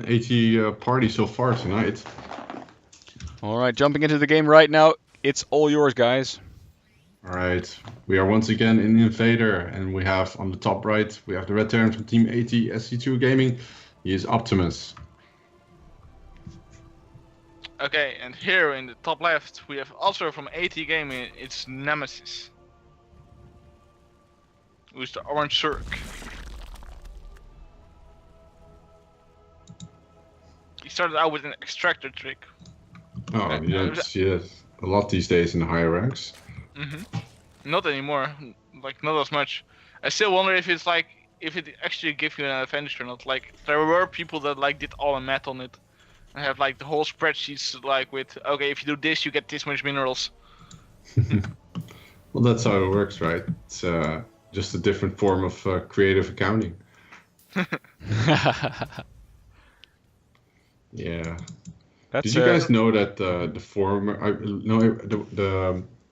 80 party so far tonight. All right, jumping into the game right now. It's all yours, guys. All right, we are once again in Invader, and we have on the top right, we have the red Terran from Team 80 SC2 Gaming. He is Optimus. Okay, and here in the top left, we have also from AT Gaming, it's Naemesis. Who's the orange Zerg. He started out with an extractor trick. Oh, you don't see it a lot these days in the higher ranks. Not anymore, like not as much. I still wonder if it's like, if it actually gives you an advantage or not. Like, there were people that like did all in math on it. And have like the whole spreadsheets like with, okay, if you do this, you get this much minerals. Well, that's how it works, right? It's just a different form of creative accounting. Yeah. Did you guys know that the former,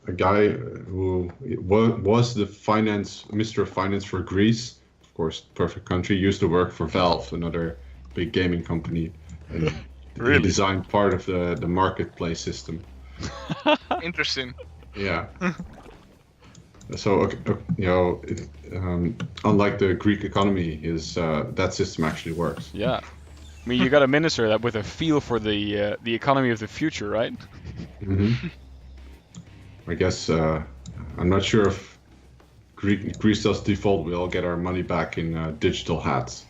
a guy who was the Mr. Finance for Greece, of course, perfect country, used to work for Valve, another big gaming company, and Really? he designed part of the marketplace system. Interesting. Yeah. So unlike the Greek economy, that system actually works. Yeah. I mean, you got a minister that with a feel for the economy of the future, right? I guess I'm not sure if Greece does default. We all get our money back in digital hats.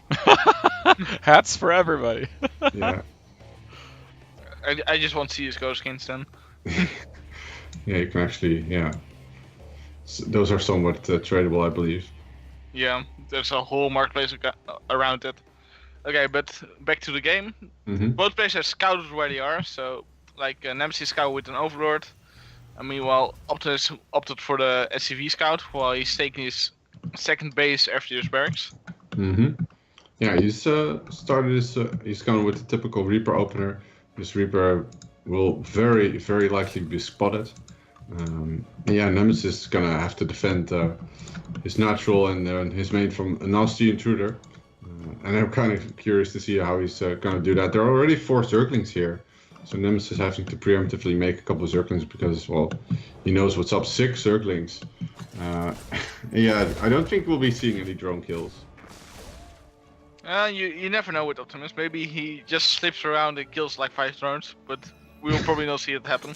Hats for everybody. Yeah. I just want CSGO skins then. Yeah, you can actually, those are somewhat tradable, I believe. Yeah, there's a whole marketplace around it. Okay, but back to the game. Both players have scouted where they are, so like Naemesis scout with an Overlord. And meanwhile, Optimus opted for the SCV scout while he's taking his second base after his barracks. Yeah, he's started his, he's gone with the typical Reaper opener. This Reaper will very, very likely be spotted. Yeah, Naemesis is gonna have to defend his natural and his main from a nasty intruder. And I'm kind of curious to see how he's gonna do that. There are already 4 Zerglings here, so Naemesis is having to preemptively make a couple of Zerglings because, well, he knows what's up. 6 Zerglings. Yeah, I don't think we'll be seeing any drone kills. You never know with Optimus. Maybe he just slips around and kills like 5 drones, but we will probably not see it happen.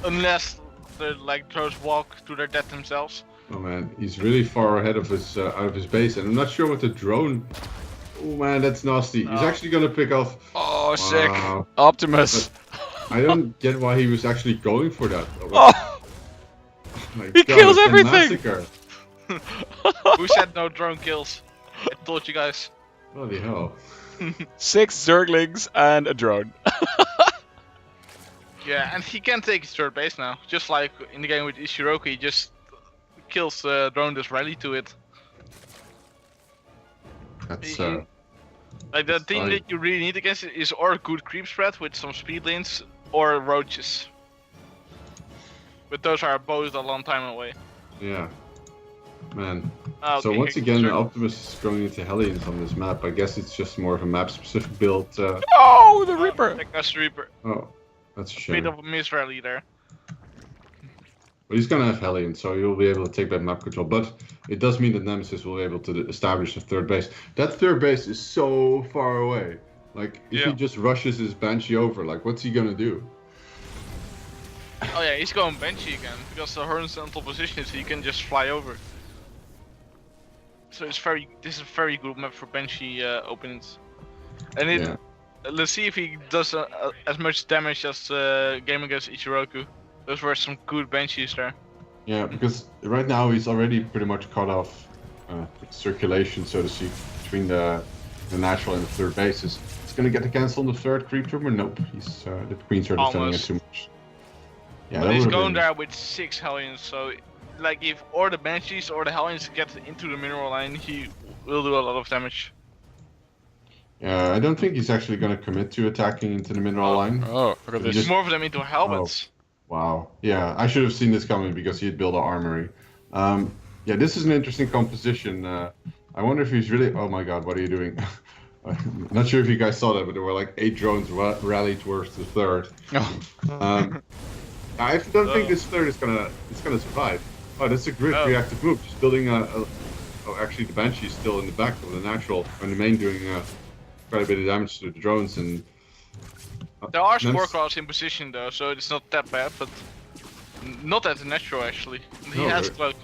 Unless the drones walk to their death themselves. Oh man, he's really far ahead of his out of his base, and I'm not sure what the drone. Oh man, that's nasty. He's actually gonna pick off. Oh, sick. Optimus. But I don't get why he was actually going for that. Oh, My he God, kills it's a everything. massacre. Who said no drone kills? I told you guys. Bloody hell. 6 Zerglings and a drone. Yeah, and he can take his third base now. Just like in the game with Ishiroku, he just kills the drone that's rally to it. That's Like the thing that you really need against it is or a good creep spread with some speed lanes or roaches. But those are both a long time away. yeah. Man. Okay, So once again, Optimus is going into Hellions on this map. I guess it's just more of a map-specific build. Oh, the Reaper. That guy's Reaper. Oh, that's a Bit shame. of a miss rally there. But he's gonna have Hellions, so he'll be able to take back map control. But it does mean that Naemesis will be able to establish a third base. That third base is so far away. Like, if he just rushes his Banshee over, like, what's he gonna do? Oh yeah, he's going Banshee again because the horizontal position is he can just fly over. So this is a very good map for Banshee openings. And let's see if he does as much damage as game against Ichiroku. Those were some good Banshees there. Yeah, because right now he's already pretty much cut off circulation, so to speak, between the natural and the third bases. He's gonna get the cancel on the third creep trooper. Nope, he's the queens are defending it too much. Yeah, but he's going there with 6 Hellions, so like if or the Banshees or the Hellions get into the mineral line, he will do a lot of damage. Yeah, I don't think he's actually gonna commit to attacking into the mineral line. Oh, look at this. There's more of them into helmets. Wow. Yeah, I should have seen this coming because he had built an armory. Yeah, this is an interesting composition. I wonder if he's really. Oh my God, what are you doing? I'm not sure if you guys saw that, but there were like 8 drones rallied towards the third. Oh. I don't think this third is gonna survive. Oh, that's a great reactive move. Just building oh, actually the Banshee is still in the back of the natural, and the main doing quite a bit of damage to the drones. And there are spore crawlers in position though, so it's not that bad, but not at the natural actually. He has cloak.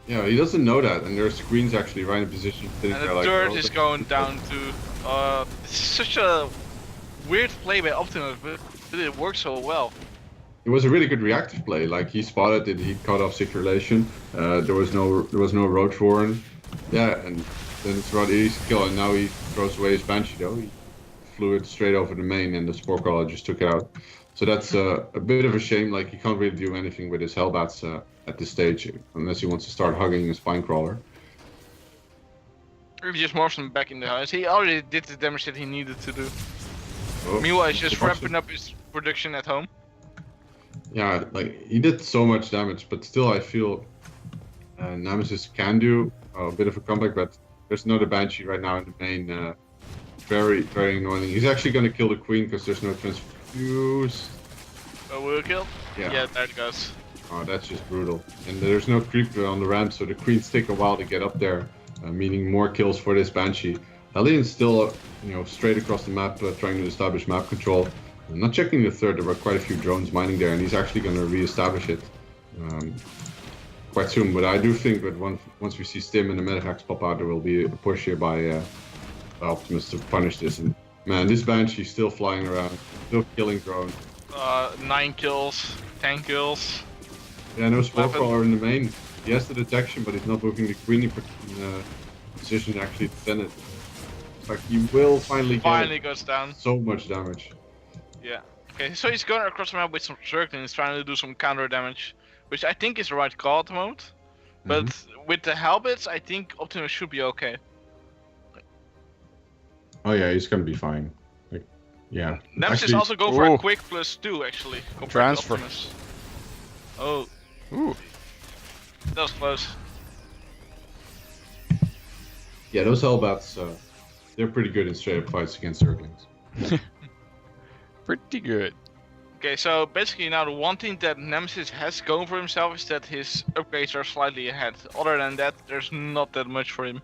Yeah, he doesn't know that, and there's screens actually right in position. And the third is going down to. It's such a weird play by Optimus, but it works so well. It was a really good reactive play. Like he spotted it, he cut off circulation. There was no roach warren. Yeah, and then it's rather easy to kill. And now he throws away his Banshee though. He flew it straight over the main, and the spore crawler just took it out. So that's a bit of a shame. Like he can't really do anything with his Hellbats at this stage, unless he wants to start hugging his spine crawler. Or if he just morphs him back in the house. He already did the damage that he needed to do. Oh, meanwhile, he's just ramping up his production at home. Yeah, like he did so much damage, but still I feel Naemesis can do a bit of a comeback, but there's another Banshee right now in the main. Very, very annoying. He's actually going to kill the Queen because there's no transfuse. Oh, will it kill? Yeah, there it goes. Oh, that's just brutal. And there's no creep on the ramp, so the Queens take a while to get up there, meaning more kills for this Banshee. Hellions still, straight across the map, trying to establish map control. I'm not checking the third, there were quite a few drones mining there, and he's actually going to re-establish it quite soon. But I do think that once we see Stim and the Medivacs pop out, there will be a push here by Optimus to punish this. And man, this Banshee's still flying around, still killing drones. 9 kills, 10 kills. Yeah, no spore crawler in the main. He has the detection, but he's not moving the Queen in position to actually defend it. It's like he will finally goes down. So much damage. Yeah. Okay, so he's going across the map with some circling. He's trying to do some counter damage, which I think is the right call at the moment. But with the Hellbats, I think Optimus should be okay. Oh yeah, he's gonna be fine. Like, yeah. Nemesis is also going for a quick +2 actually. Transfer. Oh. Ooh. That was close. Yeah, those Hellbats, they're pretty good in straight up fights against Zerglings. Pretty good. Okay, so basically now the one thing that Nemesis has going for himself is that his upgrades are slightly ahead. Other than that, there's not that much for him.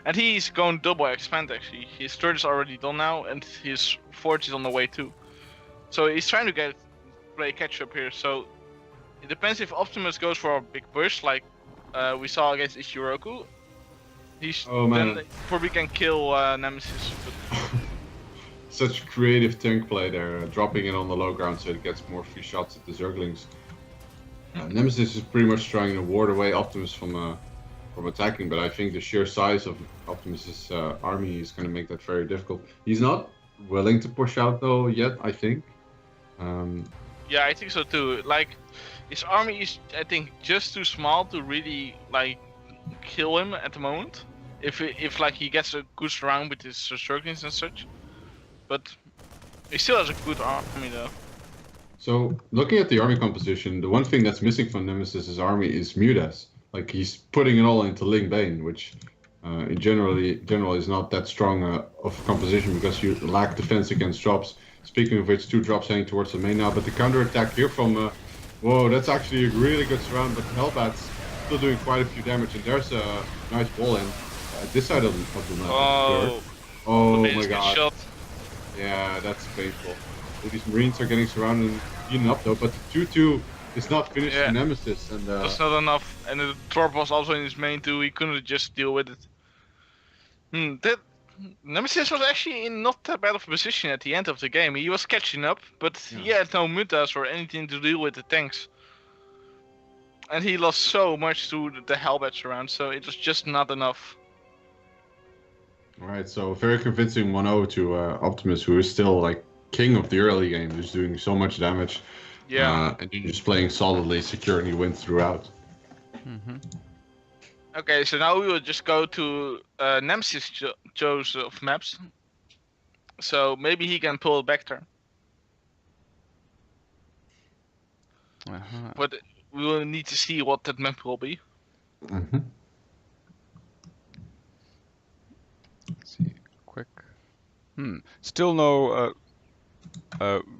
And he's going double expand actually. His third is already done now, and his fourth is on the way too. So he's trying to play catch up here. So it depends if Optimus goes for a big push, like we saw against Ishiroku. Then probably can kill Naemesis. Such creative tank play there, dropping it on the low ground so it gets more free shots at the Zerglings. Naemesis is pretty much trying to ward away Optimus from attacking, but I think the sheer size of Optimus's army is going to make that very difficult. He's not willing to push out though yet, I think. Yeah, I think so too. Like, his army is, I think, just too small to really like kill him at the moment. If like he gets a good round with his circlings and such, but he still has a good army though. So looking at the army composition, the one thing that's missing from Nemesis's army is Mudas. Like he's putting it all into Ling Bane, which in general is not that strong of composition because you lack defense against drops. Speaking of which, 2 drops heading towards the main now, but the counter attack here from whoa, that's actually a really good surround, but Hellbat's still doing quite a few damage, and there's a nice wall in this side of the map. Oh my god. Shot. Yeah, that's painful. These Marines are getting surrounded and beaten up though, but the 2-2 is not finished for Nemesis. And that's not enough, and the drop was also in his main too, he couldn't just deal with it. Nemesis was actually in not that bad of a position at the end of the game. He was catching up, but he had no mutas or anything to deal with the tanks. And he lost so much to the Hellbats around, so it was just not enough. Alright, so very convincing 1-0 to Optimus, who is still like king of the early game, who's doing so much damage. Yeah. And you're just playing solidly, securing the wins throughout. Okay, so now we will just go to Nemesis chose of maps. So maybe he can pull a back turn. But we will need to see what that map will be. Let's see, quick. Still no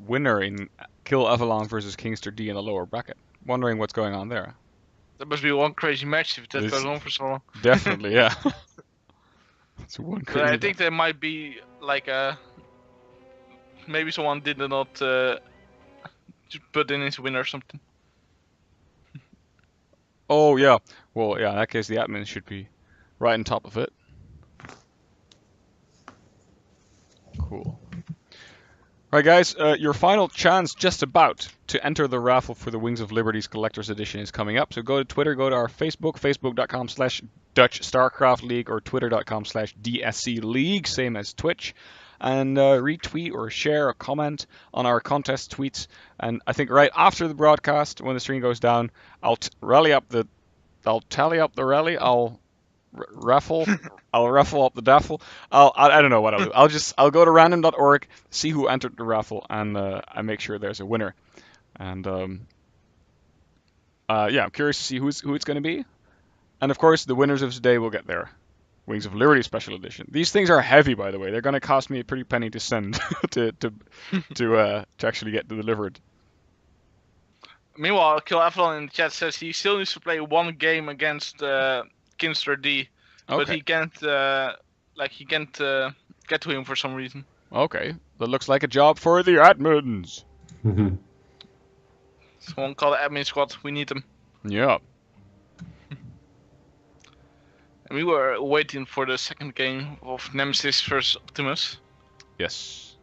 winner in Kill Avalon versus Kingster D in the lower bracket. Wondering what's going on there. That must be one crazy match if that goes on for so long. Definitely, yeah. It's one crazy. But I think there might be like maybe someone did not put in his win or something. Oh yeah. Well, yeah. In that case, the admin should be right on top of it. Cool. Right, guys, your final chance just about to enter the raffle for the Wings of Liberty's Collector's Edition is coming up. So go to Twitter, go to our Facebook, facebook.com/Dutch StarCraft League or twitter.com/DSC League, same as Twitch, and retweet or share or comment on our contest tweets. And I think right after the broadcast, when the stream goes down, I'll tally up the rally. I'll raffle up the daffle. I don't know what I'll do. I'll go to random.org, see who entered the raffle, and I make sure there's a winner. And yeah, I'm curious to see who it's going to be. And of course, the winners of today will get their Wings of Liberty Special Edition. These things are heavy, by the way. They're going to cost me a pretty penny to send to actually get delivered. Meanwhile, Kill Avalon in the chat says he still needs to play one game against Kinster D, but he can't get to him for some reason. Okay, that looks like a job for the admins. Someone call the admin squad. We need them. Yeah. And we were waiting for the second game of Naemesis versus Optimus. Yes.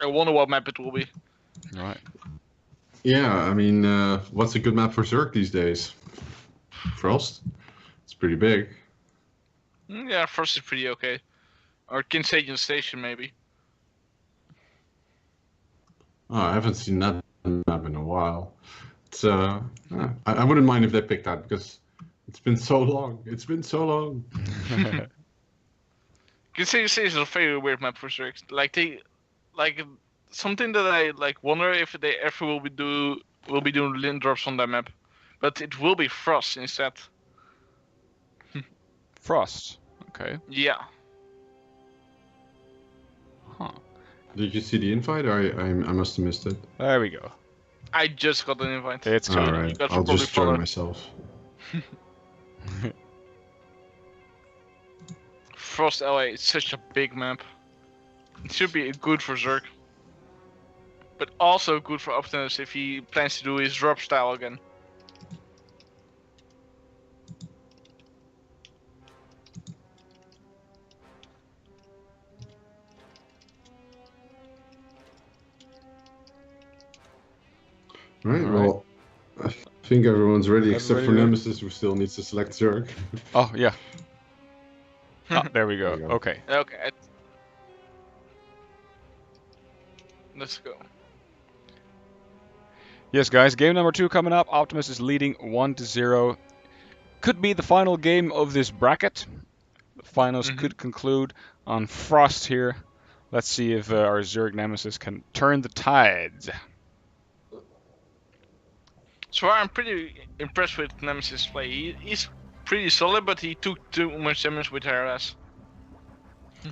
I wonder what map it will be. Right. Yeah, I mean, what's a good map for Zerg these days? Frost? It's pretty big. Yeah, Frost is pretty okay. Or Kinsagian Station, maybe. Oh, I haven't seen that map in a while. It's I wouldn't mind if they picked that because it's been so long. It's been so long. Kinsagian Station is a very weird map for Zerg. Something that I wonder if they ever will be doing lint drops on that map, but it will be Frost instead. Frost. Okay. Yeah. Huh. Did you see the invite? Or I must have missed it. There we go. I just got an invite. It's All coming. right. I'll just join myself. Frost LA is such a big map. It should be good for Zerg. But also good for Optimus if he plans to do his drop style again. Right, well, I think everyone's ready except for Naemesis, who still needs to select Zerg. Oh, yeah. There we go. There we go. Okay. Okay. Let's go. Yes, guys, game number 2 coming up. Optimus is leading 1-0. Could be the final game of this bracket. The finals could conclude on Frost here. Let's see if our Zerg Naemesis can turn the tides. So far, I'm pretty impressed with Naemesis' play. He's pretty solid, but he took too much damage with RS.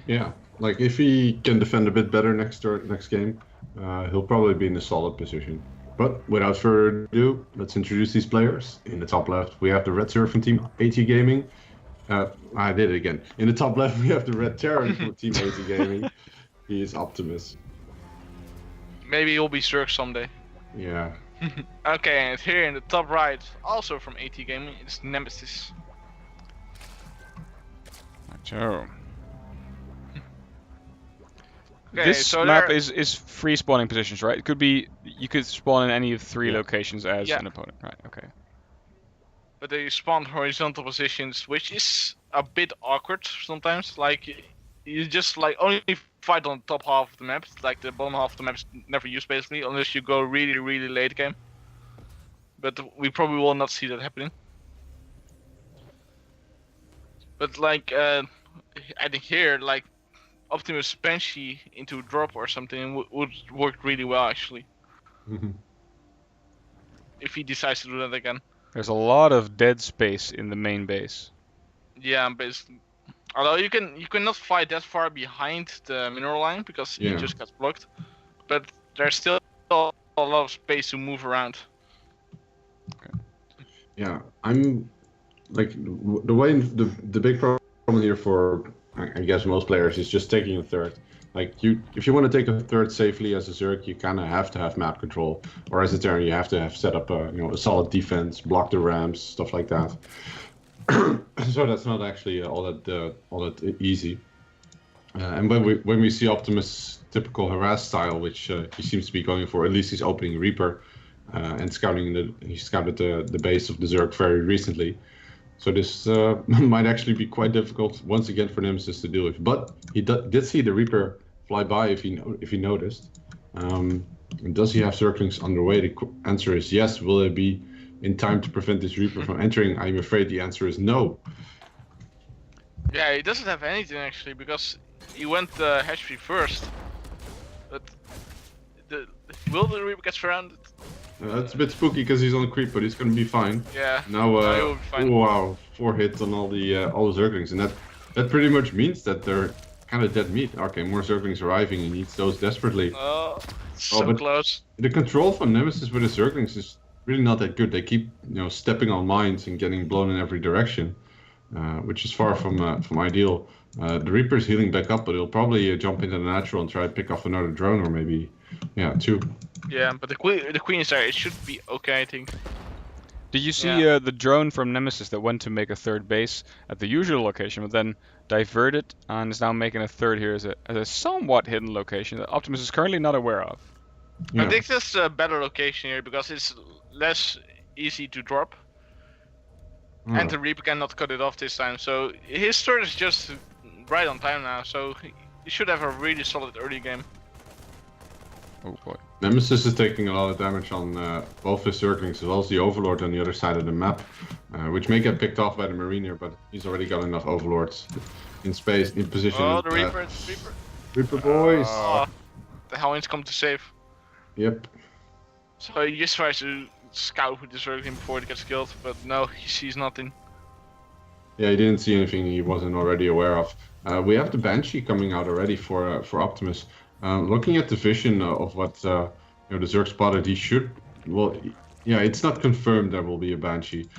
Yeah, like if he can defend a bit better next game, he'll probably be in a solid position. But without further ado, let's introduce these players. In the top left, we have the Red Surf from Team AT Gaming. I did it again. In the top left, we have the Red Terran from Team AT Gaming. He is Optimus. Maybe he'll be Zerg someday. Yeah. Okay, and here in the top right, also from AT Gaming, it's Naemesis. Joe. Okay, This so map is free spawning positions, right? It could be you could spawn in any of 3 locations as an opponent, right? Okay. But they spawn horizontal positions, which is a bit awkward sometimes. Like you just only fight on the top half of the map. Like the bottom half of the map is never used basically, unless you go really, really late game. But we probably will not see that happening. But I think here, Optimus Banshee into drop or something would work really well actually. If he decides to do that again. There's a lot of dead space in the main base. Yeah, basically. Although you cannot fight that far behind the mineral line because he just gets blocked. But there's still a lot of space to move around. Okay. Yeah, I'm like the way the big problem here for I guess most players is just taking a third. Like if you want to take a third safely as a Zerg, you kind of have to have map control, or as a Terran, you have to have set up a solid defense, block the ramps, stuff like that. So that's not actually all that easy. And when we see Optimus' typical harass style, which he seems to be going for, at least he's opening Reaper and he scouted the base of the Zerg very recently. So this might actually be quite difficult once again for Naemesis to deal with. But he did see the Reaper fly by, if he noticed. Does he have Zerglings underway? The answer is yes. Will it be in time to prevent this Reaper from entering? I'm afraid the answer is no. Yeah, he doesn't have anything actually because he went hatchery first. But will the Reaper get surrounded? That's a bit spooky because he's on creep, but he's gonna be fine. Yeah. Now, he'll be fine. wow, 4 hits on all the Zerglings, and that pretty much means that they're kind of dead meat. Okay, more Zerglings arriving. He needs those desperately. Oh, so close. The control from Naemesis with the Zerglings is really not that good. They keep stepping on mines and getting blown in every direction, which is far from ideal. The Reaper's healing back up, but he'll probably jump into the natural and try to pick off another drone or maybe 2. Yeah, but the queen is there. It should be okay, I think. Did you see the drone from Naemesis that went to make a third base at the usual location, but then diverted and is now making a third here as a somewhat hidden location that Optimus is currently not aware of? Yeah. I think that's a better location here because it's less easy to drop. And the Reaper cannot cut it off this time, so his turn is just right on time now, so he should have a really solid early game. Oh boy. Naemesis is taking a lot of damage on both his Zerglings as well as the Overlord on the other side of the map, which may get picked off by the Mariner, but he's already got enough Overlords in space, in position. Oh, the Reaper, it's Reaper. Reaper boys! The Hellions come to save. Yep. So he just tries to scout with the Zergling before he gets killed, but no, he sees nothing. Yeah, he didn't see anything he wasn't already aware of. We have the Banshee coming out already for Optimus. Looking at the vision of what the Zerg spotted, he should. Well, yeah, it's not confirmed there will be a Banshee.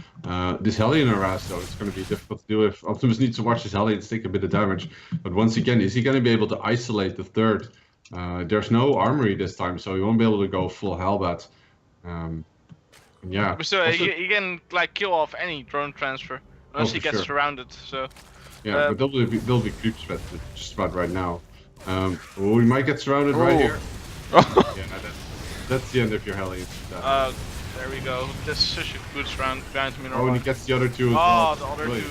This Hellion harass though, it's going to be difficult to deal with. Optimus needs to watch his Hellions take a bit of damage, but once again, is he going to be able to isolate the third? There's no armory this time, so he won't be able to go full Hellbat. Yeah. So also, he can like kill off any drone transfer unless he gets surrounded. So. Yeah, but they'll be creep spread just about right now. We might get surrounded right here. Yeah, that's the end of your Hellions. There we go. That's such a good surround behind me. Oh, and he gets the other two as well. Oh, the other two.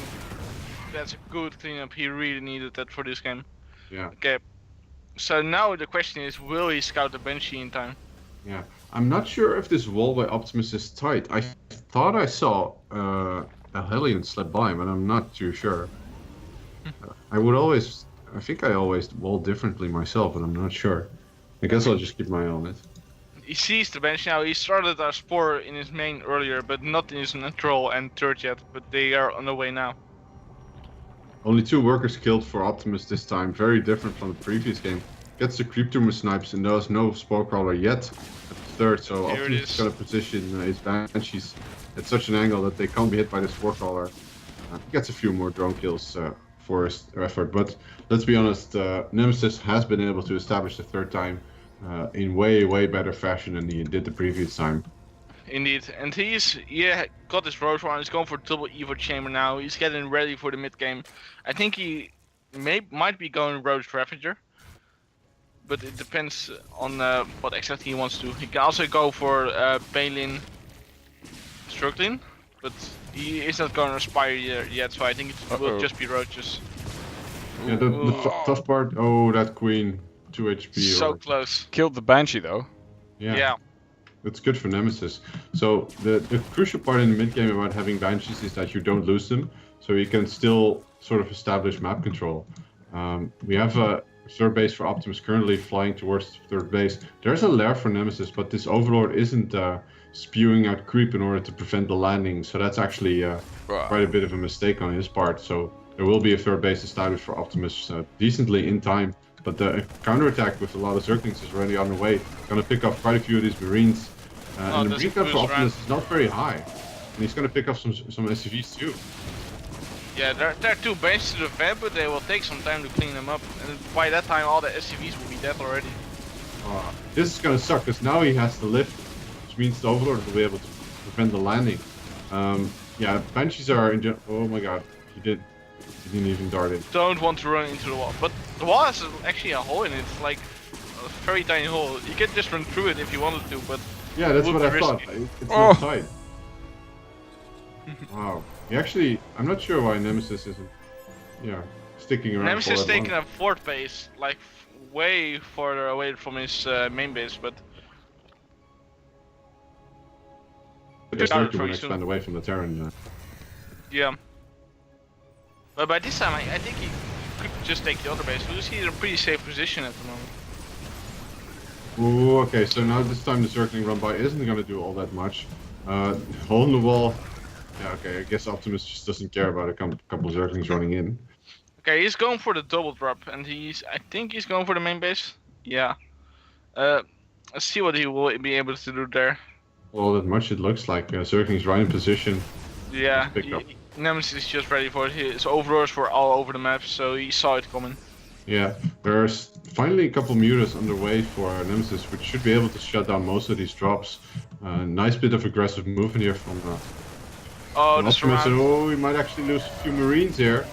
That's a good cleanup. He really needed that for this game. Yeah. Okay. So now the question is, will he scout the Banshee in time? Yeah. I'm not sure if this wall by Optimus is tight. I thought I saw a Hellion slip by, but I'm not too sure. I think I always wall differently myself, but I'm not sure. I guess I'll just keep my eye on it. He sees the Banshee now. He started a Spore in his main earlier, but not in his natural and third yet. But they are on the way now. Only 2 workers killed for Optimus this time. Very different from the previous game. Gets the creep tumor snipes, and there's no Spore Crawler yet at the third. So Here Optimus is going to position his Banshees at such an angle that they can't be hit by the Spore Crawler. Gets a few more drone kills for his effort, but let's be honest, Naemesis has been able to establish the third time in way better fashion than he did the previous time. Indeed, and he's got his Roach One. He's going for double Evo Chamber now. He's getting ready for the mid game. I think he might be going Roach Ravager, but it depends on what exactly he wants to do. He can also go for Balin Struggling, but he is not going to Aspire yet, so I think it will just be Roaches. Yeah, the tough part, that Queen, 2 HP. So close. Killed the Banshee though. Yeah. It's good for Naemesis. So the crucial part in the mid game about having Banshees is that you don't lose them, so you can still sort of establish map control. We have a third base for Optimus currently flying towards third base. There's a lair for Naemesis, but this Overlord isn't spewing out creep in order to prevent the landing. So that's actually quite a bit of a mistake on his part. So there will be a third base established for Optimus decently in time. But the counterattack with a lot of Zerglings is already on the way. Gonna pick up quite a few of these Marines. And the Marine count for Optimus is not very high. And he's gonna pick up some SCVs too. Yeah, they're too bench to defend, but they will take some time to clean them up. And by that time, all the SCVs will be dead already. This is gonna suck, because now he has to lift, which means the Overlord will be able to prevent the landing. Yeah, Banshees are in oh my god, he didn't even dart in. Don't want to run into the wall, but the wall has actually a hole in it. It's like a very tiny hole. You can just run through it if you wanted to, but yeah, that's what I thought. It's not tight. Wow. He actually, I'm not sure why Naemesis isn't, sticking around. Naemesis is taking a fort base, like way farther away from his main base, but. They're starting to expand away from the Terran. Yeah. But by this time, I think he could just take the other base, because he's in a pretty safe position at the moment. Ooh, okay, so now this time the circling run by isn't gonna do all that much. Hole in the wall. Yeah, okay, I guess Optimus just doesn't care about a couple of Zerglings running in. Okay, he's going for the double drop, and I think he's going for the main base. Yeah. Let's see what he will be able to do there. Well, that much it looks like. Zerglings right in position. Yeah, Naemesis is just ready for it. His overlords were all over the map, so he saw it coming. Yeah, there's finally a couple mutas underway for Naemesis, which should be able to shut down most of these drops. Nice bit of aggressive movement here from Optimus. Oh, he might actually lose a few Marines here.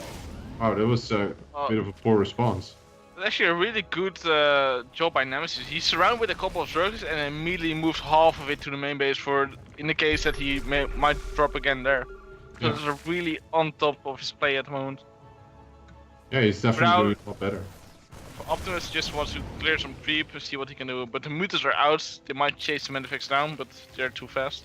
Wow, that was a bit of a poor response. That's actually a really good job by Naemesis. He's surrounded with a couple of Zerglings and immediately moves half of it to the main base for in the case that he might drop again there. So it's really on top of his play at the moment. Yeah, he's definitely doing a lot better. Optimus just wants to clear some creep, see what he can do. But the mutas are out. They might chase the Manifex down, but they're too fast.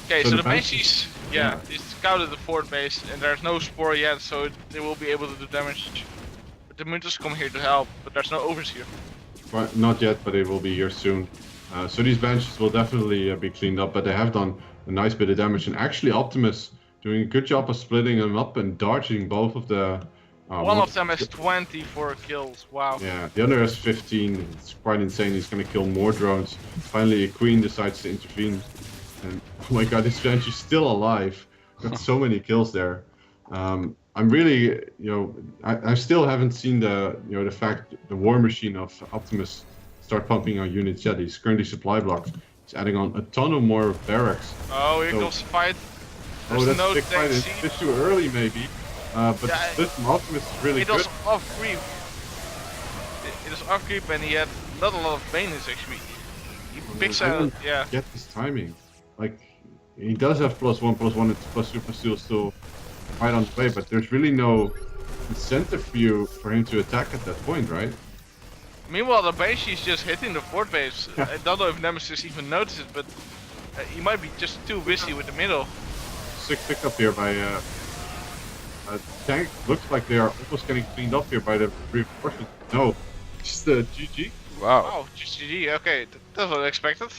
Okay, so the Banshees, they scouted the fort base, and there's no Spore yet, so they will be able to do damage. But the mutas come here to help, but there's no Overseer. Well, not yet, but they will be here soon. So these Banshees will definitely be cleaned up, but they have done a nice bit of damage. And actually, Optimus doing a good job of splitting them up and dodging both of the... One of them has 24 kills, wow. Yeah, the other has 15. It's quite insane. He's gonna kill more drones. Finally, a queen decides to intervene. And oh my god, this Banshee's still alive. Got so many kills there. I'm really, I still haven't seen the war machine of Optimus start pumping on units yet. He's currently supply blocked. He's adding on a ton of more barracks. Oh, here goes the fight. There's that's a big fight. It's a bit too early, maybe. But the split from Optimus is really good. It was off creep. It was off creep, and he had not a lot of maintenance actually. He picks out, Get this timing. Like, he does have +1/+1 and +2/2 still right on the way, but there's really no incentive for him to attack at that point, right? Meanwhile, the Banshee's just hitting the fort base. I don't know if Naemesis even noticed it, but he might be just too busy with the middle. Sick pickup here by tank. Looks like they are almost getting cleaned up here by the reinforcements. No, just GG. Wow. Wow, just GG. Okay, that was unexpected.